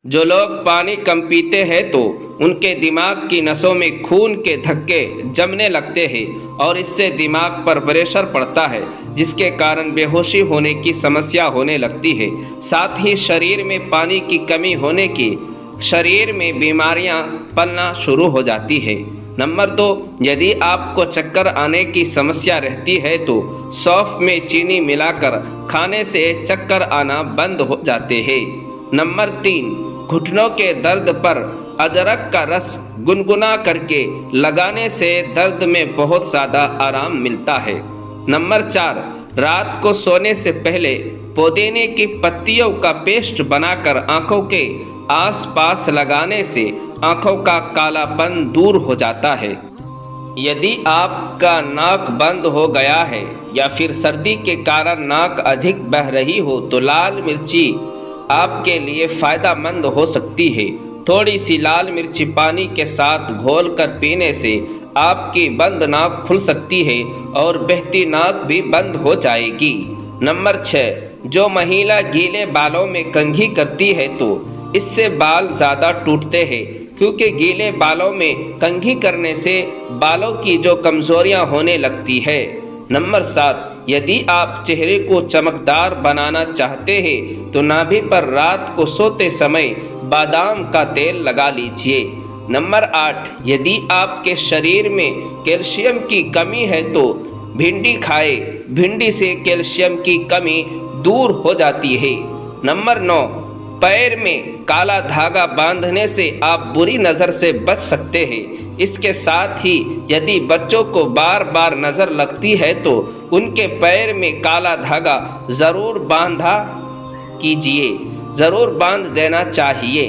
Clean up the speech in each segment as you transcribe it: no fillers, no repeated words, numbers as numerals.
जो लोग पानी कम पीते हैं तो उनके दिमाग की नसों में खून के धक्के जमने लगते हैं और इससे दिमाग पर प्रेशर पड़ता है, जिसके कारण बेहोशी होने की समस्या होने लगती है। साथ ही शरीर में पानी की कमी होने की शरीर में बीमारियां पलना शुरू हो जाती है। नंबर 2, यदि आपको चक्कर आने की समस्या रहती है तो सौंफ में चीनी मिलाकर खाने से चक्कर आना बंद हो जाते हैं। नंबर 3, घुटनों के दर्द पर अदरक का रस गुनगुना करके लगाने से दर्द में बहुत ज़्यादा आराम मिलता है। नंबर 4, रात को सोने से पहले पुदीने की पत्तियों का पेस्ट बनाकर आंखों के आसपास लगाने से आंखों का कालापन दूर हो जाता है। यदि आपका नाक बंद हो गया है या फिर सर्दी के कारण नाक अधिक बह रही हो तो लाल मिर्ची आपके लिए फ़ायदेमंद हो सकती है। थोड़ी सी लाल मिर्ची पानी के साथ घोलकर पीने से आपकी बंद नाक खुल सकती है और बहती नाक भी बंद हो जाएगी। नंबर 6, जो महिला गीले बालों में कंघी करती है तो इससे बाल ज़्यादा टूटते हैं, क्योंकि गीले बालों में कंघी करने से बालों की जो कमज़ोरियां होने लगती है। नंबर 7, यदि आप चेहरे को चमकदार बनाना चाहते हैं तो नाभि पर रात को सोते समय बादाम का तेल लगा लीजिए। नंबर 8, यदि आपके शरीर में कैल्शियम की कमी है तो भिंडी खाए। भिंडी से कैल्शियम की कमी दूर हो जाती है। नंबर 9, पैर में काला धागा बांधने से आप बुरी नज़र से बच सकते हैं। इसके साथ ही यदि बच्चों को बार बार नज़र लगती है तो उनके पैर में काला धागा ज़रूर बांध देना चाहिए।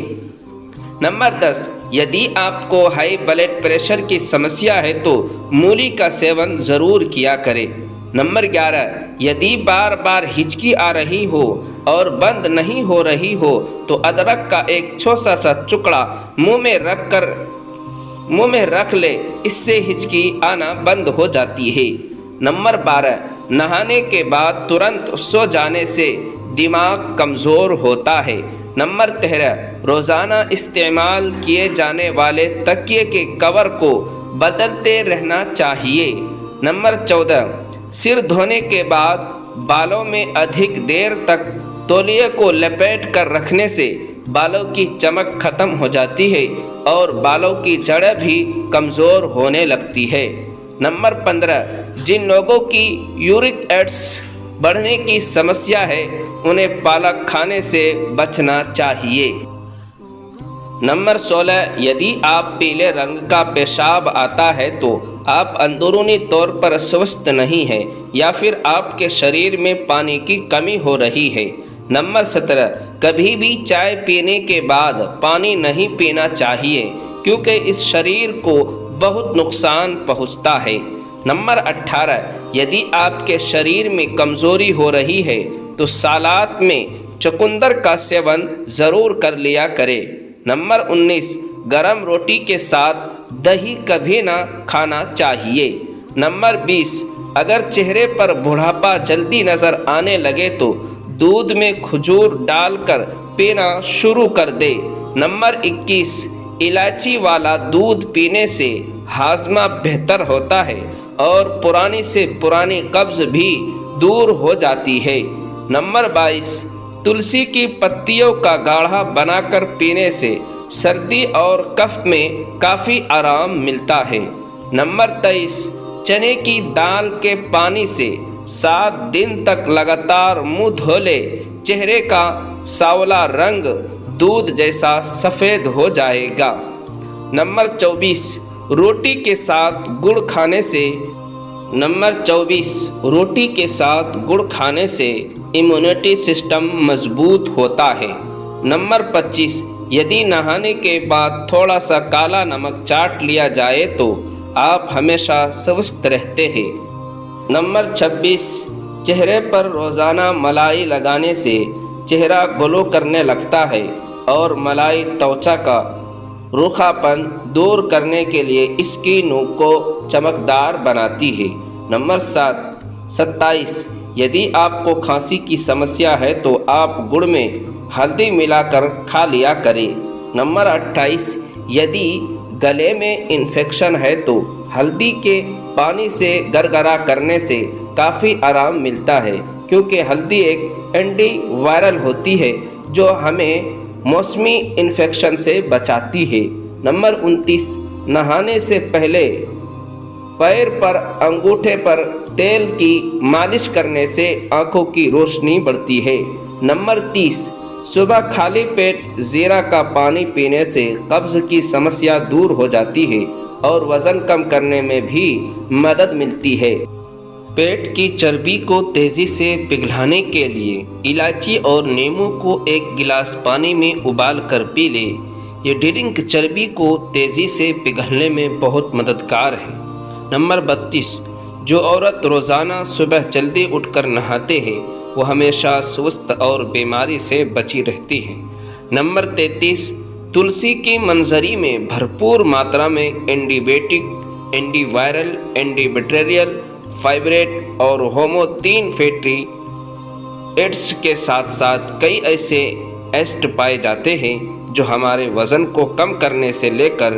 नंबर 10, यदि आपको हाई ब्लड प्रेशर की समस्या है तो मूली का सेवन ज़रूर किया करें। नंबर 11, यदि बार बार हिचकी आ रही हो और बंद नहीं हो रही हो तो अदरक का एक छोटा सा टुकड़ा मुंह में रख ले, इससे हिचकी आना बंद हो जाती है। नंबर 12, नहाने के बाद तुरंत सो जाने से दिमाग कमज़ोर होता है। नंबर 13, रोज़ाना इस्तेमाल किए जाने वाले तकिए के कवर को बदलते रहना चाहिए। नंबर 14, सिर धोने के बाद बालों में अधिक देर तक तौलिए को लपेट कर रखने से बालों की चमक खत्म हो जाती है और बालों की जड़ें भी कमज़ोर होने लगती है। नंबर 15, जिन लोगों की यूरिक एसिड बढ़ने की समस्या है उन्हें पालक खाने से बचना चाहिए। नंबर 16, यदि आप पीले रंग का पेशाब आता है तो आप अंदरूनी तौर पर स्वस्थ नहीं हैं या फिर आपके शरीर में पानी की कमी हो रही है। नंबर 17, कभी भी चाय पीने के बाद पानी नहीं पीना चाहिए, क्योंकि इस शरीर को बहुत नुकसान पहुंचता है। नंबर 18, यदि आपके शरीर में कमज़ोरी हो रही है तो सलाद में चुकंदर का सेवन ज़रूर कर लिया करें। नंबर 19, गरम रोटी के साथ दही कभी ना खाना चाहिए। नंबर 20, अगर चेहरे पर बुढ़ापा जल्दी नज़र आने लगे तो दूध में खजूर डालकर पीना शुरू कर दे। नंबर 21, इलायची वाला दूध पीने से हाजमा बेहतर होता है और पुरानी से पुरानी कब्ज़ भी दूर हो जाती है। नंबर 22, तुलसी की पत्तियों का गाढ़ा बनाकर पीने से सर्दी और कफ में काफ़ी आराम मिलता है। नंबर 23, चने की दाल के पानी से 7 दिन तक लगातार मुंह धो ले, चेहरे का सांवला रंग दूध जैसा सफ़ेद हो जाएगा। नंबर 24, रोटी के साथ गुड़ खाने से इम्यूनिटी सिस्टम मजबूत होता है। नंबर 25, यदि नहाने के बाद थोड़ा सा काला नमक चाट लिया जाए तो आप हमेशा स्वस्थ रहते हैं। नंबर 26, चेहरे पर रोज़ाना मलाई लगाने से चेहरा ग्लो करने लगता है और मलाई त्वचा का रूखापन दूर करने के लिए इसकी नोक को चमकदार बनाती है। नंबर 27, यदि आपको खांसी की समस्या है तो आप गुड़ में हल्दी मिलाकर खा लिया करें। नंबर 28, यदि गले में इन्फेक्शन है तो हल्दी के पानी से गरगरा करने से काफ़ी आराम मिलता है, क्योंकि हल्दी एक एंटीवायरल होती है जो हमें मौसमी इन्फेक्शन से बचाती है। नंबर 29, नहाने से पहले पैर पर अंगूठे पर तेल की मालिश करने से आंखों की रोशनी बढ़ती है। नंबर 30, सुबह खाली पेट जीरा का पानी पीने से कब्ज की समस्या दूर हो जाती है और वज़न कम करने में भी मदद मिलती है। पेट की चर्बी को तेज़ी से पिघलाने के लिए इलायची और नींबू को एक गिलास पानी में उबाल कर पी ले। ये ड्रिंक चर्बी को तेज़ी से पिघलने में बहुत मददगार है। नंबर 32, जो औरत रोज़ाना सुबह जल्दी उठकर नहाते हैं वो हमेशा स्वस्थ और बीमारी से बची रहती है। नंबर 33, तुलसी की मंजरी में भरपूर मात्रा में एंटीबायोटिक, एंटीवायरल, एंटीबैक्टीरियल, फाइब्रेट और होमो 3 फैटी एसिड्स के साथ साथ कई ऐसे एसिड पाए जाते हैं जो हमारे वज़न को कम करने से लेकर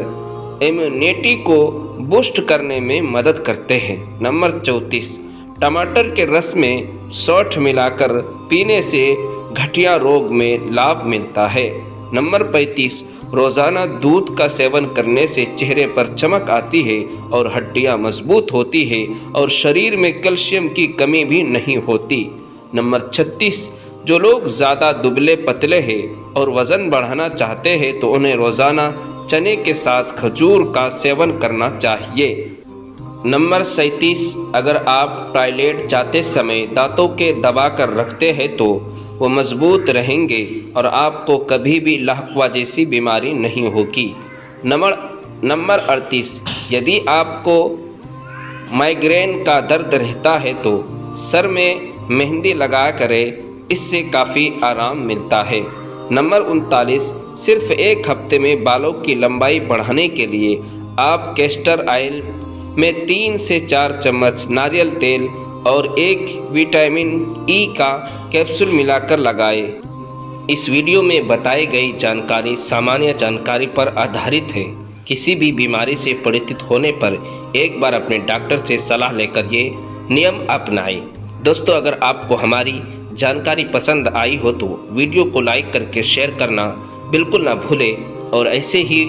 इम्यूनिटी को बूस्ट करने में मदद करते हैं। नंबर 34, टमाटर के रस में सौंठ मिलाकर पीने से गठिया रोग में लाभ मिलता है। नंबर 35, रोज़ाना दूध का सेवन करने से चेहरे पर चमक आती है और हड्डियां मजबूत होती है और शरीर में कैल्शियम की कमी भी नहीं होती। नंबर 36, जो लोग ज़्यादा दुबले पतले हैं और वज़न बढ़ाना चाहते हैं तो उन्हें रोज़ाना चने के साथ खजूर का सेवन करना चाहिए। नंबर 37, अगर आप टॉयलेट जाते समय दांतों के दबा कर रखते हैं तो वो मजबूत रहेंगे और आपको कभी भी लकवा जैसी बीमारी नहीं होगी। नंबर 38, यदि आपको माइग्रेन का दर्द रहता है तो सर में मेहंदी लगा करें, इससे काफ़ी आराम मिलता है। नंबर 39, सिर्फ एक हफ्ते में बालों की लंबाई बढ़ाने के लिए आप कैस्टर ऑयल में 3 से 4 चम्मच नारियल तेल और 1 विटामिन ई का कैप्सूल मिलाकर लगाएं। इस वीडियो में बताई गई जानकारी सामान्य जानकारी पर आधारित है। किसी भी बीमारी से पीड़ित होने पर एक बार अपने डॉक्टर से सलाह लेकर ये नियम अपनाएं। दोस्तों, अगर आपको हमारी जानकारी पसंद आई हो तो वीडियो को लाइक करके शेयर करना बिल्कुल ना भूलें और ऐसे ही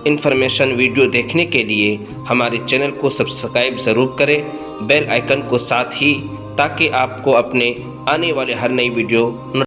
इन्फॉर्मेशन वीडियो देखने के लिए हमारे चैनल को सब्सक्राइब ज़रूर करें, बेल आइकन को साथ ही, ताकि आपको अपने आने वाले हर नई वीडियो